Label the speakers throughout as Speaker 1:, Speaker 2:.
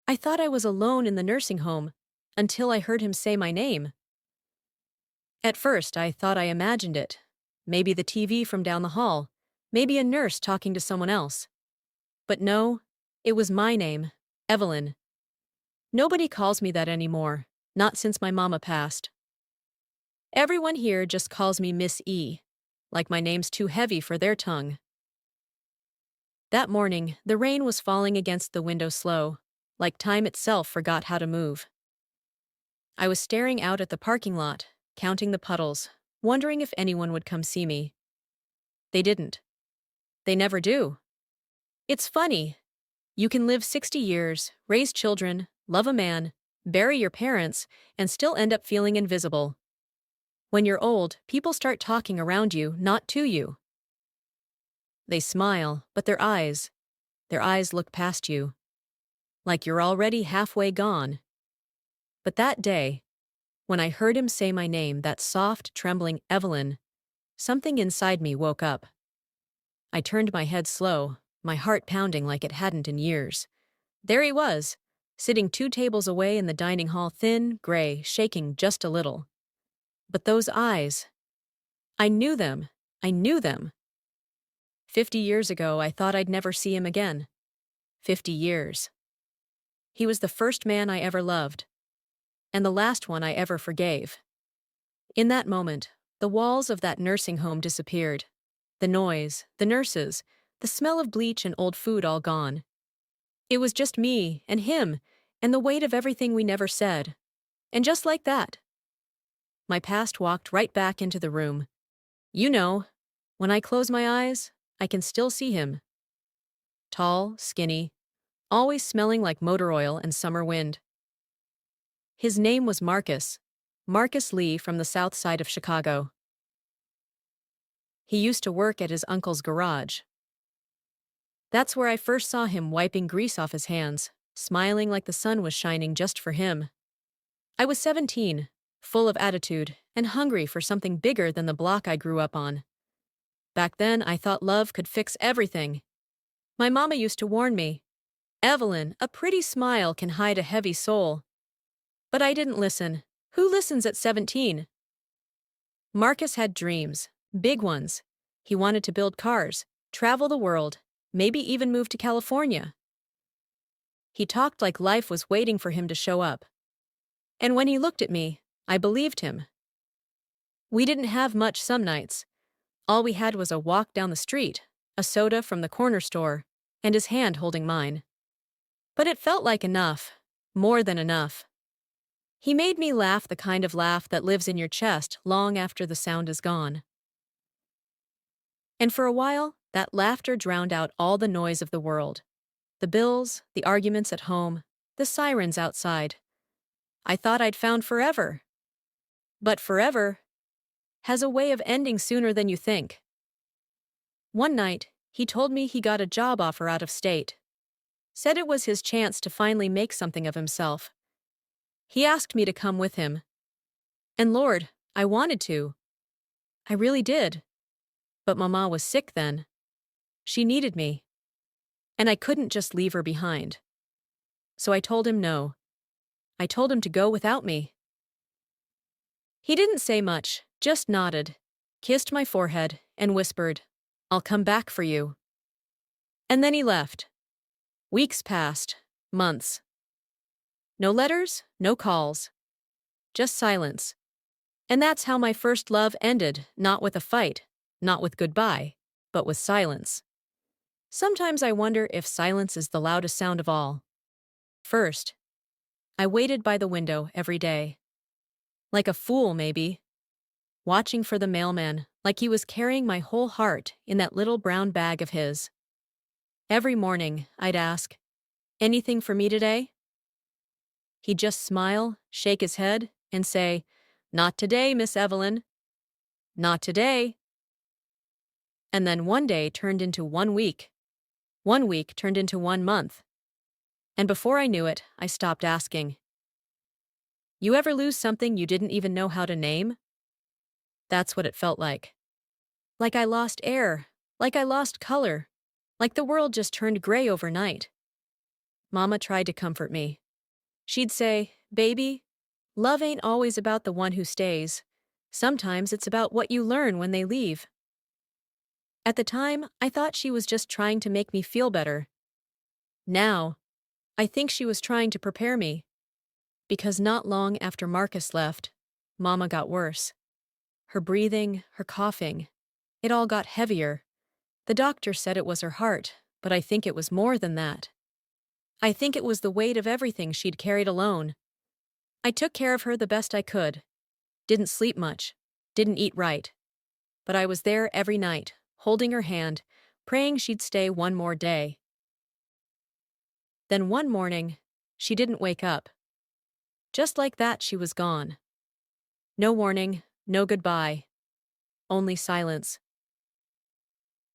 Speaker 1: I thought I was alone in the nursing home until I heard him say my name. At first, I thought I imagined it. Maybe the TV from down the hall. Maybe a nurse talking to someone else. But no, it was my name, Evelyn. Nobody calls me that anymore, not since my mama passed. Everyone here just calls me Miss E, like my name's too heavy for their tongue. That morning, the rain was falling against the window slow, like time itself forgot how to move. I was staring out at the parking lot, counting the puddles, wondering if anyone would come see me. They didn't. They never do. It's funny. You can live 60 years, raise children, love a man, bury your parents, and still end up feeling invisible. When you're old, people start talking around you, not to you. They smile, but their eyes look past you, like you're already halfway gone. But that day, when I heard him say my name, that soft, trembling Evelyn, something inside me woke up. I turned my head slow, my heart pounding like it hadn't in years. There he was, sitting 2 tables away in the dining hall, thin, gray, shaking just a little. But those eyes, I knew them. I knew them. 50 years ago, I thought I'd never see him again. 50 years. He was the first man I ever loved, and the last one I ever forgave. In that moment, the walls of that nursing home disappeared. The noise, the nurses, the smell of bleach and old food all gone. It was just me and him and the weight of everything we never said. And just like that, my past walked right back into the room. You know, when I close my eyes, I can still see him. Tall, skinny, always smelling like motor oil and summer wind. His name was Marcus. Marcus Lee from the south side of Chicago. He used to work at his uncle's garage. That's where I first saw him wiping grease off his hands, smiling like the sun was shining just for him. I was 17, full of attitude, and hungry for something bigger than the block I grew up on. Back then, I thought love could fix everything. My mama used to warn me, Evelyn, a pretty smile can hide a heavy soul. But I didn't listen. Who listens at 17? Marcus had dreams, big ones. He wanted to build cars, travel the world, maybe even move to California. He talked like life was waiting for him to show up. And when he looked at me, I believed him. We didn't have much some nights. All we had was a walk down the street, a soda from the corner store, and his hand holding mine. But it felt like enough, more than enough. He made me laugh, the kind of laugh that lives in your chest long after the sound is gone. And for a while, that laughter drowned out all the noise of the world. The bills, the arguments at home, the sirens outside. I thought I'd found forever. But forever has a way of ending sooner than you think. One night, he told me he got a job offer out of state. Said it was his chance to finally make something of himself. He asked me to come with him. And Lord, I wanted to. I really did. But Mama was sick then. She needed me. And I couldn't just leave her behind. So I told him no. I told him to go without me. He didn't say much, just nodded, kissed my forehead, and whispered, "I'll come back for you." And then he left. Weeks passed, months. No letters, no calls. Just silence. And that's how my first love ended, not with a fight, not with goodbye, but with silence. Sometimes I wonder if silence is the loudest sound of all. First, I waited by the window every day. Like a fool, maybe. Watching for the mailman, like he was carrying my whole heart in that little brown bag of his. Every morning, I'd ask, "Anything for me today?" He'd just smile, shake his head, and say, "Not today, Miss Evelyn. Not today." And then one day turned into 1 week. 1 week turned into 1 month. And before I knew it, I stopped asking. You ever lose something you didn't even know how to name? That's what it felt like. Like I lost air, like I lost color, like the world just turned gray overnight. Mama tried to comfort me. She'd say, "Baby, love ain't always about the one who stays. Sometimes it's about what you learn when they leave." At the time, I thought she was just trying to make me feel better. Now, I think she was trying to prepare me. Because not long after Marcus left, Mama got worse. Her breathing, her coughing, it all got heavier. The doctor said it was her heart, but I think it was more than that. I think it was the weight of everything she'd carried alone. I took care of her the best I could. Didn't sleep much. Didn't eat right. But I was there every night, holding her hand, praying she'd stay one more day. Then one morning, she didn't wake up. Just like that, she was gone. No warning, no goodbye. Only silence.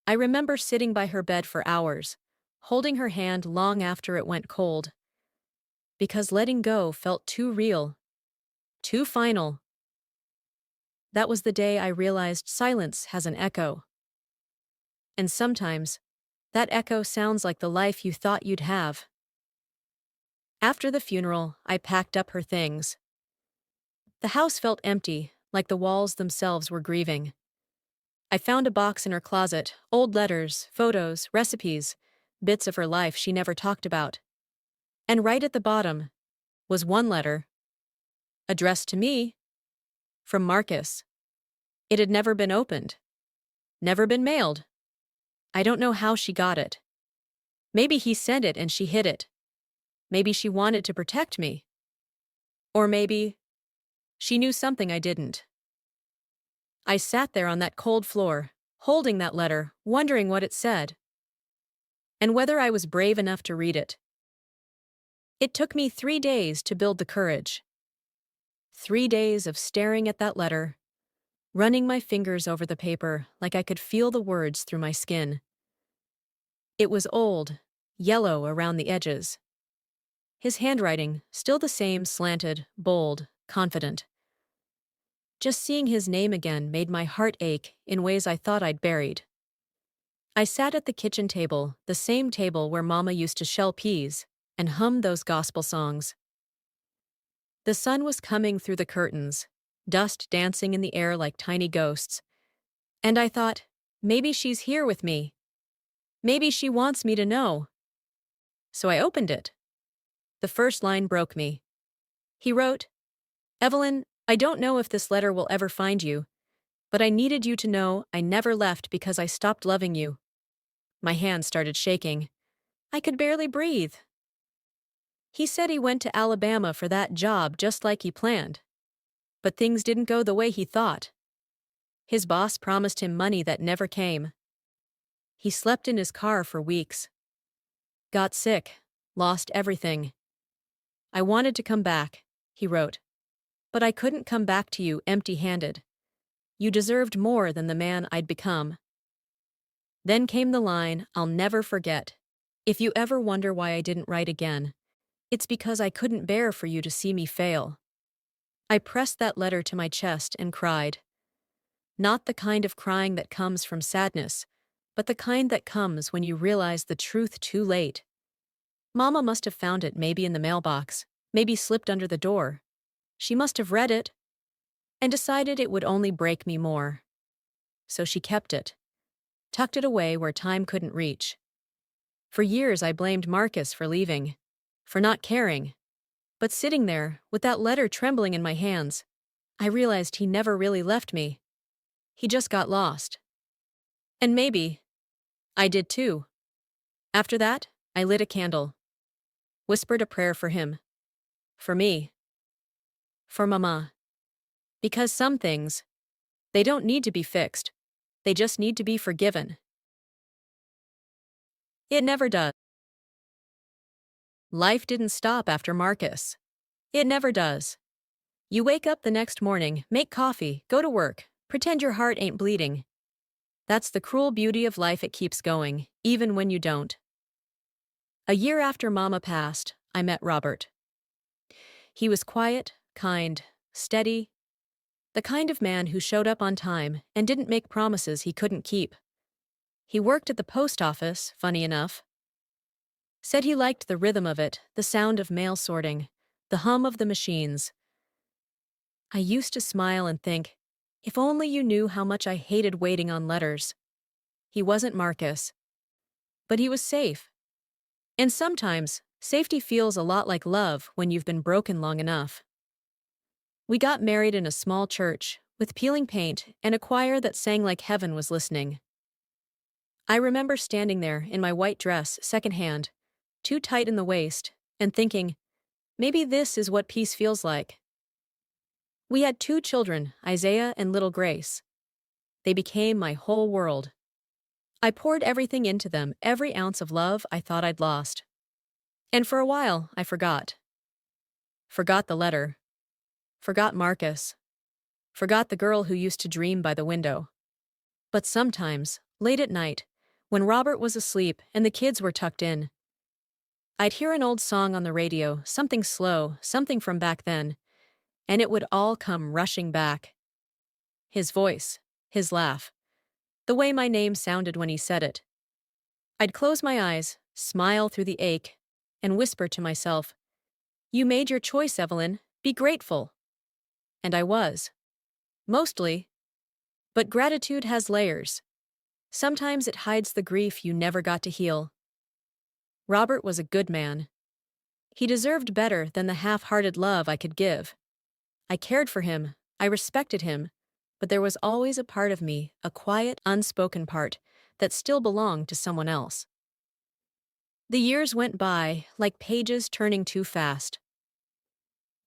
Speaker 1: I remember sitting by her bed for hours, holding her hand long after it went cold. Because letting go felt too real, too final. That was the day I realized silence has an echo. And sometimes, that echo sounds like the life you thought you'd have. After the funeral, I packed up her things. The house felt empty, like the walls themselves were grieving. I found a box in her closet, old letters, photos, recipes, bits of her life she never talked about. And right at the bottom was one letter, addressed to me, from Marcus. It had never been opened, never been mailed. I don't know how she got it. Maybe he sent it and she hid it. Maybe she wanted to protect me. Or maybe she knew something I didn't. I sat there on that cold floor, holding that letter, wondering what it said, and whether I was brave enough to read it. It took me 3 days to build the courage. 3 days of staring at that letter, running my fingers over the paper like I could feel the words through my skin. It was old, yellow around the edges. His handwriting, still the same, slanted, bold, confident. Just seeing his name again made my heart ache in ways I thought I'd buried. I sat at the kitchen table, the same table where Mama used to shell peas, and hummed those gospel songs. The sun was coming through the curtains, dust dancing in the air like tiny ghosts. And I thought, maybe she's here with me. Maybe she wants me to know. So I opened it. The first line broke me. He wrote, "Evelyn, I don't know if this letter will ever find you, but I needed you to know I never left because I stopped loving you." My hands started shaking. I could barely breathe. He said he went to Alabama for that job just like he planned. But things didn't go the way he thought. His boss promised him money that never came. He slept in his car for weeks. Got sick, lost everything. "I wanted to come back," he wrote. "But I couldn't come back to you empty-handed. You deserved more than the man I'd become." Then came the line I'll never forget. "If you ever wonder why I didn't write again, it's because I couldn't bear for you to see me fail." I pressed that letter to my chest and cried. Not the kind of crying that comes from sadness, but the kind that comes when you realize the truth too late. Mama must have found it maybe in the mailbox, maybe slipped under the door. She must have read it and decided it would only break me more. So she kept it, tucked it away where time couldn't reach. For years I blamed Marcus for leaving, for not caring. But sitting there, with that letter trembling in my hands, I realized he never really left me. He just got lost. And maybe I did too. After that, I lit a candle, whispered a prayer for him, for me, for Mama. Because some things, they don't need to be fixed. They just need to be forgiven. It never does. Life didn't stop after Marcus. It never does. You wake up the next morning, make coffee, go to work, pretend your heart ain't bleeding. That's the cruel beauty of life. It keeps going, even when you don't. A year after Mama passed, I met Robert. He was quiet, kind, steady, the kind of man who showed up on time and didn't make promises he couldn't keep. He worked at the post office, funny enough. Said he liked the rhythm of it, the sound of mail sorting, the hum of the machines. I used to smile and think, if only you knew how much I hated waiting on letters. He wasn't Marcus, but he was safe. And sometimes, safety feels a lot like love when you've been broken long enough. We got married in a small church, with peeling paint and a choir that sang like heaven was listening. I remember standing there in my white dress, secondhand, too tight in the waist, and thinking, maybe this is what peace feels like. We had 2 children, Isaiah and little Grace. They became my whole world. I poured everything into them, every ounce of love I thought I'd lost. And for a while, I forgot. Forgot the letter. Forgot Marcus. Forgot the girl who used to dream by the window. But sometimes, late at night, when Robert was asleep and the kids were tucked in, I'd hear an old song on the radio, something slow, something from back then, and it would all come rushing back. His voice, his laugh, the way my name sounded when he said it. I'd close my eyes, smile through the ache, and whisper to myself, "You made your choice, Evelyn. Be grateful." And I was. Mostly. But gratitude has layers. Sometimes it hides the grief you never got to heal. Robert was a good man. He deserved better than the half-hearted love I could give. I cared for him, I respected him, but there was always a part of me, a quiet, unspoken part, that still belonged to someone else. The years went by, like pages turning too fast.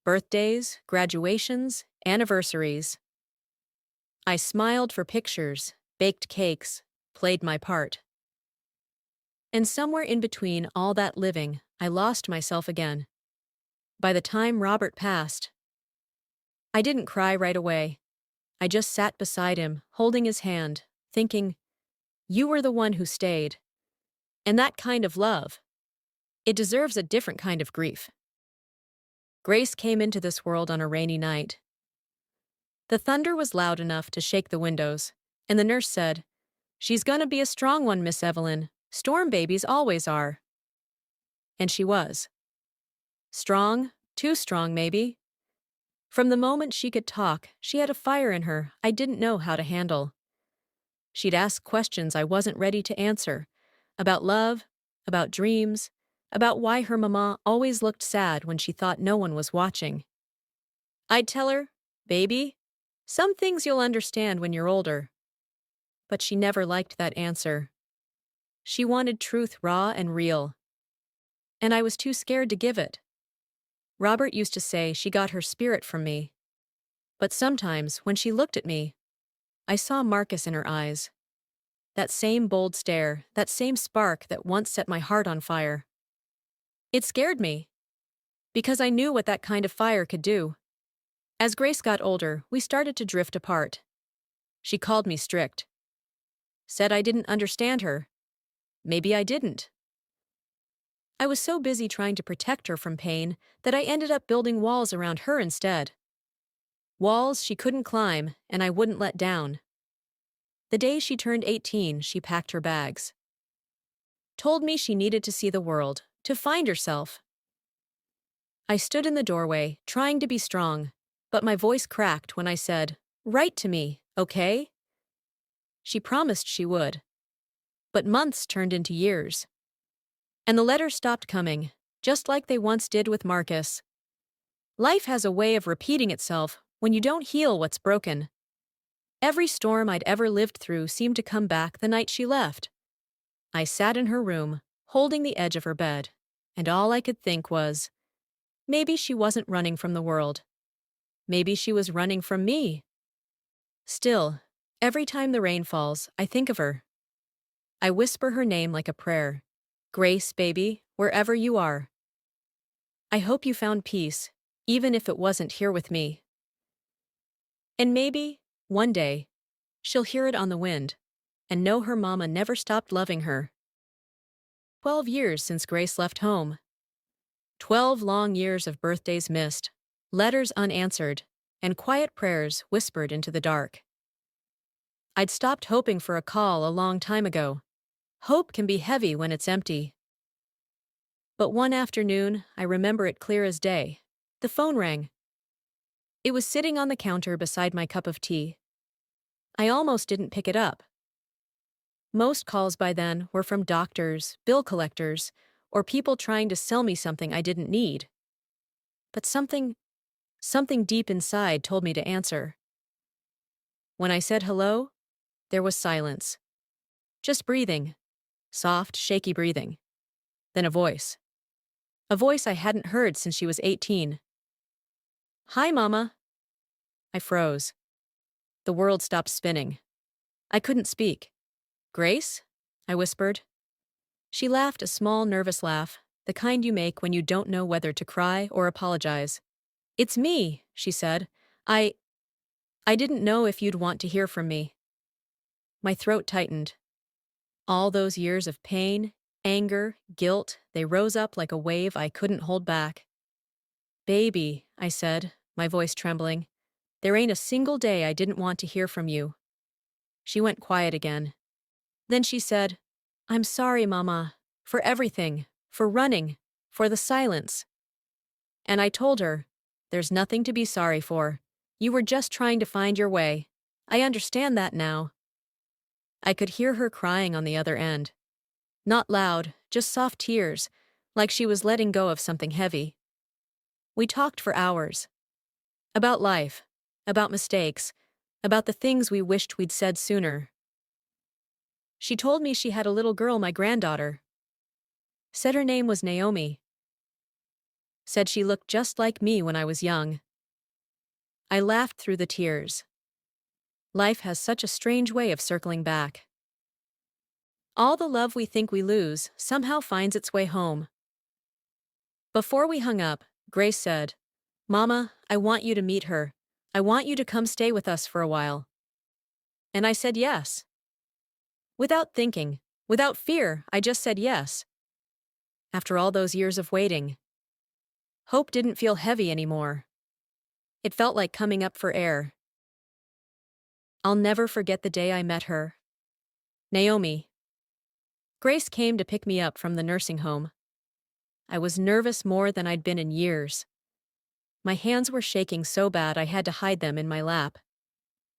Speaker 1: Birthdays, graduations, anniversaries. I smiled for pictures, baked cakes, played my part. And somewhere in between all that living, I lost myself again. By the time Robert passed, I didn't cry right away. I just sat beside him, holding his hand, thinking, you were the one who stayed. And that kind of love, it deserves a different kind of grief. Grace came into this world on a rainy night. The thunder was loud enough to shake the windows, and the nurse said, "She's gonna be a strong one, Miss Evelyn. Storm babies always are." And she was. Strong, too strong maybe. From the moment she could talk, she had a fire in her I didn't know how to handle. She'd ask questions I wasn't ready to answer, about love, about dreams, about why her mama always looked sad when she thought no one was watching. I'd tell her, "Baby, some things you'll understand when you're older." But she never liked that answer. She wanted truth raw and real. And I was too scared to give it. Robert used to say she got her spirit from me. But sometimes, when she looked at me, I saw Marcus in her eyes. That same bold stare, that same spark that once set my heart on fire. It scared me, because I knew what that kind of fire could do. As Grace got older, we started to drift apart. She called me strict. Said I didn't understand her. Maybe I didn't. I was so busy trying to protect her from pain that I ended up building walls around her instead. Walls she couldn't climb and I wouldn't let down. The day she turned 18, she packed her bags. Told me she needed to see the world, to find herself. I stood in the doorway, trying to be strong, but my voice cracked when I said, "Write to me, okay?" She promised she would. But months turned into years. And the letters stopped coming, just like they once did with Marcus. Life has a way of repeating itself when you don't heal what's broken. Every storm I'd ever lived through seemed to come back the night she left. I sat in her room, holding the edge of her bed, and all I could think was, maybe she wasn't running from the world. Maybe she was running from me. Still, every time the rain falls, I think of her. I whisper her name like a prayer. Grace, baby, wherever you are. I hope you found peace, even if it wasn't here with me. And maybe, one day, she'll hear it on the wind, and know her mama never stopped loving her. 12 years since Grace left home. 12 long years of birthdays missed, letters unanswered, and quiet prayers whispered into the dark. I'd stopped hoping for a call a long time ago. Hope can be heavy when it's empty. But one afternoon, I remember it clear as day. The phone rang. It was sitting on the counter beside my cup of tea. I almost didn't pick it up. Most calls by then were from doctors, bill collectors, or people trying to sell me something I didn't need. But something deep inside told me to answer. When I said hello, there was silence. Just breathing. Soft, shaky breathing. Then a voice. A voice I hadn't heard since she was 18. "Hi, Mama." I froze. The world stopped spinning. I couldn't speak. "Grace?" I whispered. She laughed a small, nervous laugh, the kind you make when you don't know whether to cry or apologize. "It's me," she said. I didn't know if you'd want to hear from me." My throat tightened. All those years of pain, anger, guilt, they rose up like a wave I couldn't hold back. "Baby," I said, my voice trembling, "there ain't a single day I didn't want to hear from you." She went quiet again. Then she said, "I'm sorry, Mama, for everything, for running, for the silence." And I told her, "There's nothing to be sorry for. You were just trying to find your way. I understand that now." I could hear her crying on the other end. Not loud, just soft tears, like she was letting go of something heavy. We talked for hours. About life, about mistakes, about the things we wished we'd said sooner. She told me she had a little girl, my granddaughter. Said her name was Naomi. Said she looked just like me when I was young. I laughed through the tears. Life has such a strange way of circling back. All the love we think we lose somehow finds its way home. Before we hung up, Grace said, "Mama, I want you to meet her. I want you to come stay with us for a while." And I said yes. Without thinking, without fear, I just said yes. After all those years of waiting, hope didn't feel heavy anymore. It felt like coming up for air. I'll never forget the day I met her. Naomi. Grace came to pick me up from the nursing home. I was nervous more than I'd been in years. My hands were shaking so bad I had to hide them in my lap.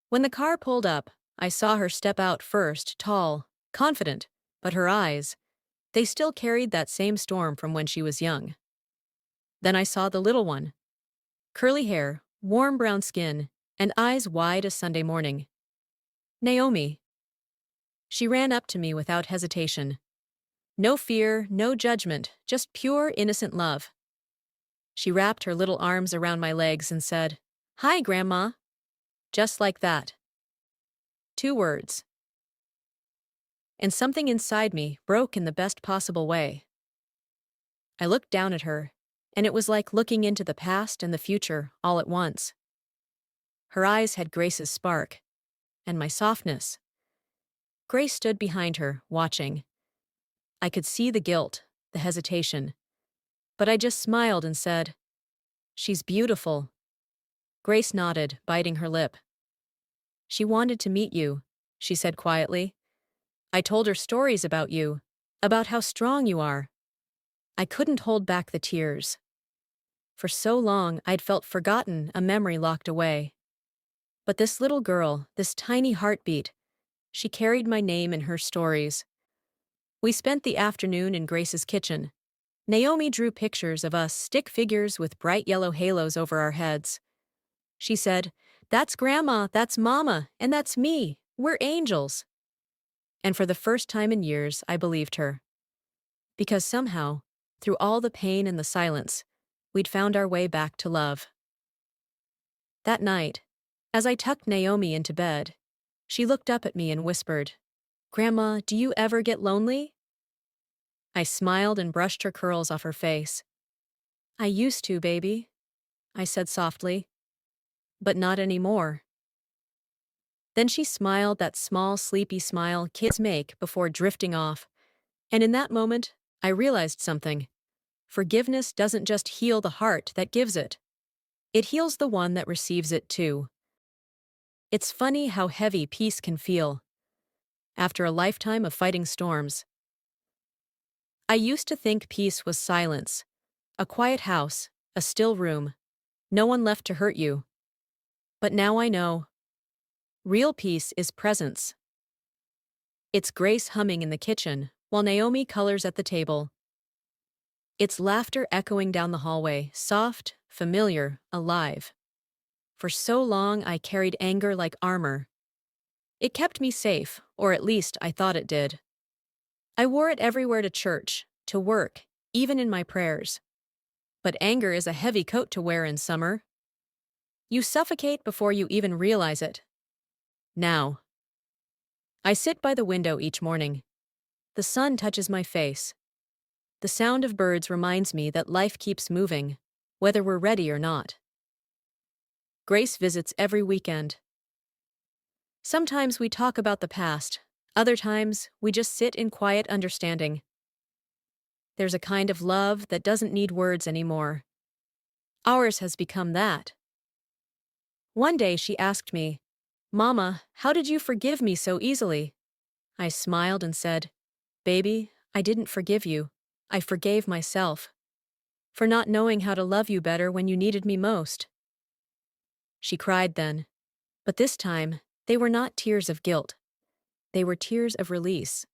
Speaker 1: When the car pulled up, I saw her step out first, tall, confident, but her eyes, they still carried that same storm from when she was young. Then I saw the little one. Curly hair, warm brown skin, and eyes wide as Sunday morning. Naomi. She ran up to me without hesitation. No fear, no judgment, just pure, innocent love. She wrapped her little arms around my legs and said, "Hi, Grandma." Just like that. 2 words. And something inside me broke in the best possible way. I looked down at her, and it was like looking into the past and the future all at once. Her eyes had Grace's spark, and my softness. Grace stood behind her, watching. I could see the guilt, the hesitation. But I just smiled and said, "She's beautiful." Grace nodded, biting her lip. "She wanted to meet you," she said quietly. "I told her stories about you, about how strong you are." I couldn't hold back the tears. For so long, I'd felt forgotten, a memory locked away. But this little girl, this tiny heartbeat, she carried my name in her stories. We spent the afternoon in Grace's kitchen. Naomi drew pictures of us, stick figures with bright yellow halos over our heads. She said, "That's Grandma, that's Mama, and that's me. We're angels." And for the first time in years, I believed her. Because somehow, through all the pain and the silence, we'd found our way back to love. That night, as I tucked Naomi into bed, she looked up at me and whispered, "Grandma, do you ever get lonely?" I smiled and brushed her curls off her face. "I used to, baby," I said softly. "But not anymore." Then she smiled that small, sleepy smile kids make before drifting off. And in that moment, I realized something. Forgiveness doesn't just heal the heart that gives it. It heals the one that receives it too. It's funny how heavy peace can feel. After a lifetime of fighting storms, I used to think peace was silence, a quiet house, a still room, no one left to hurt you. But now I know. Real peace is presence. It's Grace humming in the kitchen, while Naomi colors at the table. It's laughter echoing down the hallway, soft, familiar, alive. For so long I carried anger like armor. It kept me safe, or at least I thought it did. I wore it everywhere, to church, to work, even in my prayers. But anger is a heavy coat to wear in summer. You suffocate before you even realize it. Now, I sit by the window each morning. The sun touches my face. The sound of birds reminds me that life keeps moving, whether we're ready or not. Grace visits every weekend. Sometimes we talk about the past, other times we just sit in quiet understanding. There's a kind of love that doesn't need words anymore. Ours has become that. One day she asked me, "Mama, how did you forgive me so easily?" I smiled and said, "Baby, I didn't forgive you. I forgave myself. For not knowing how to love you better when you needed me most." She cried then. But this time, they were not tears of guilt. They were tears of release.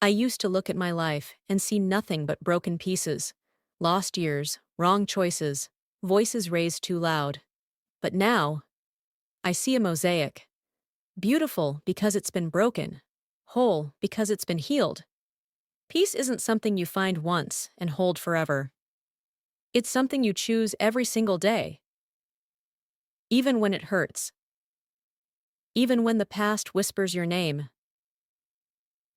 Speaker 1: I used to look at my life and see nothing but broken pieces, lost years, wrong choices, voices raised too loud. But now, I see a mosaic. Beautiful because it's been broken. Whole because it's been healed. Peace isn't something you find once and hold forever. It's something you choose every single day. Even when it hurts. Even when the past whispers your name.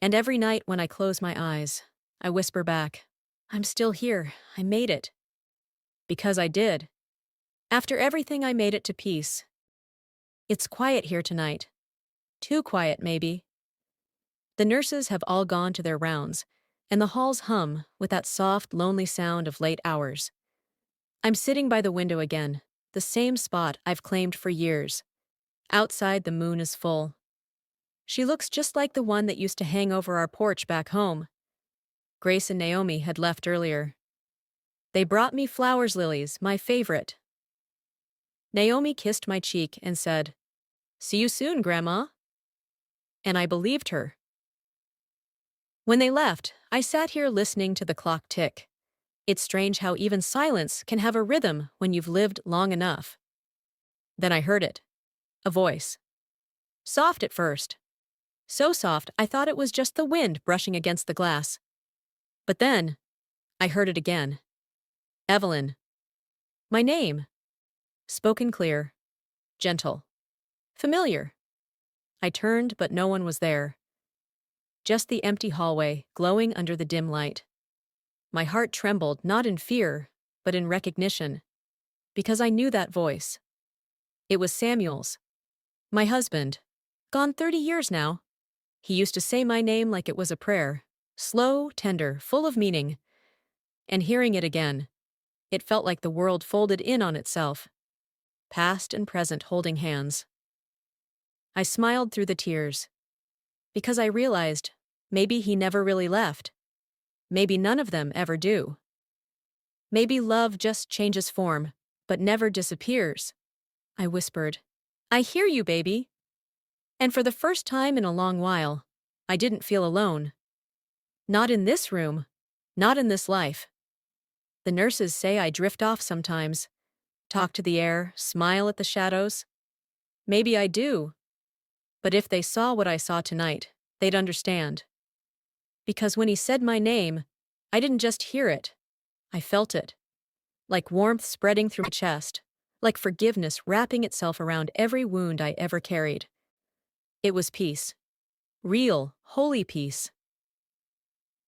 Speaker 1: And every night when I close my eyes, I whisper back, "I'm still here. I made it." Because I did. After everything, I made it to peace. It's quiet here tonight. Too quiet, maybe. The nurses have all gone to their rounds, and the halls hum with that soft, lonely sound of late hours. I'm sitting by the window again, the same spot I've claimed for years. Outside, the moon is full. She looks just like the one that used to hang over our porch back home. Grace and Naomi had left earlier. They brought me flowers lilies, my favorite. Naomi kissed my cheek and said, "See you soon, Grandma." And I believed her. When they left, I sat here listening to the clock tick. It's strange how even silence can have a rhythm when you've lived long enough. Then I heard it. A voice. Soft at first. So soft I thought it was just the wind brushing against the glass. But then, I heard it again. Evelyn. My name. Spoken clear. Gentle. Familiar. I turned, but no one was there. Just the empty hallway, glowing under the dim light. My heart trembled, not in fear, but in recognition. Because I knew that voice. It was Samuel's. My husband. Gone 30 years now. He used to say my name like it was a prayer. Slow, tender, full of meaning. And hearing it again, it felt like the world folded in on itself. Past and present holding hands. I smiled through the tears. Because I realized, maybe he never really left. Maybe none of them ever do. Maybe love just changes form, but never disappears. I whispered, "I hear you, baby." And for the first time in a long while, I didn't feel alone. Not in this room, not in this life. The nurses say I drift off sometimes, talk to the air, smile at the shadows. Maybe I do. But if they saw what I saw tonight, they'd understand. Because when he said my name, I didn't just hear it. I felt it. Like warmth spreading through my chest. Like forgiveness wrapping itself around every wound I ever carried. It was peace. Real, holy peace.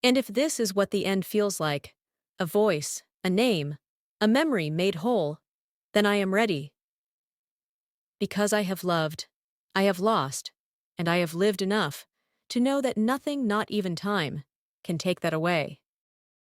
Speaker 1: And if this is what the end feels like, a voice, a name, a memory made whole, then I am ready. Because I have loved, I have lost, and I have lived enough to know that nothing, not even time, can take that away.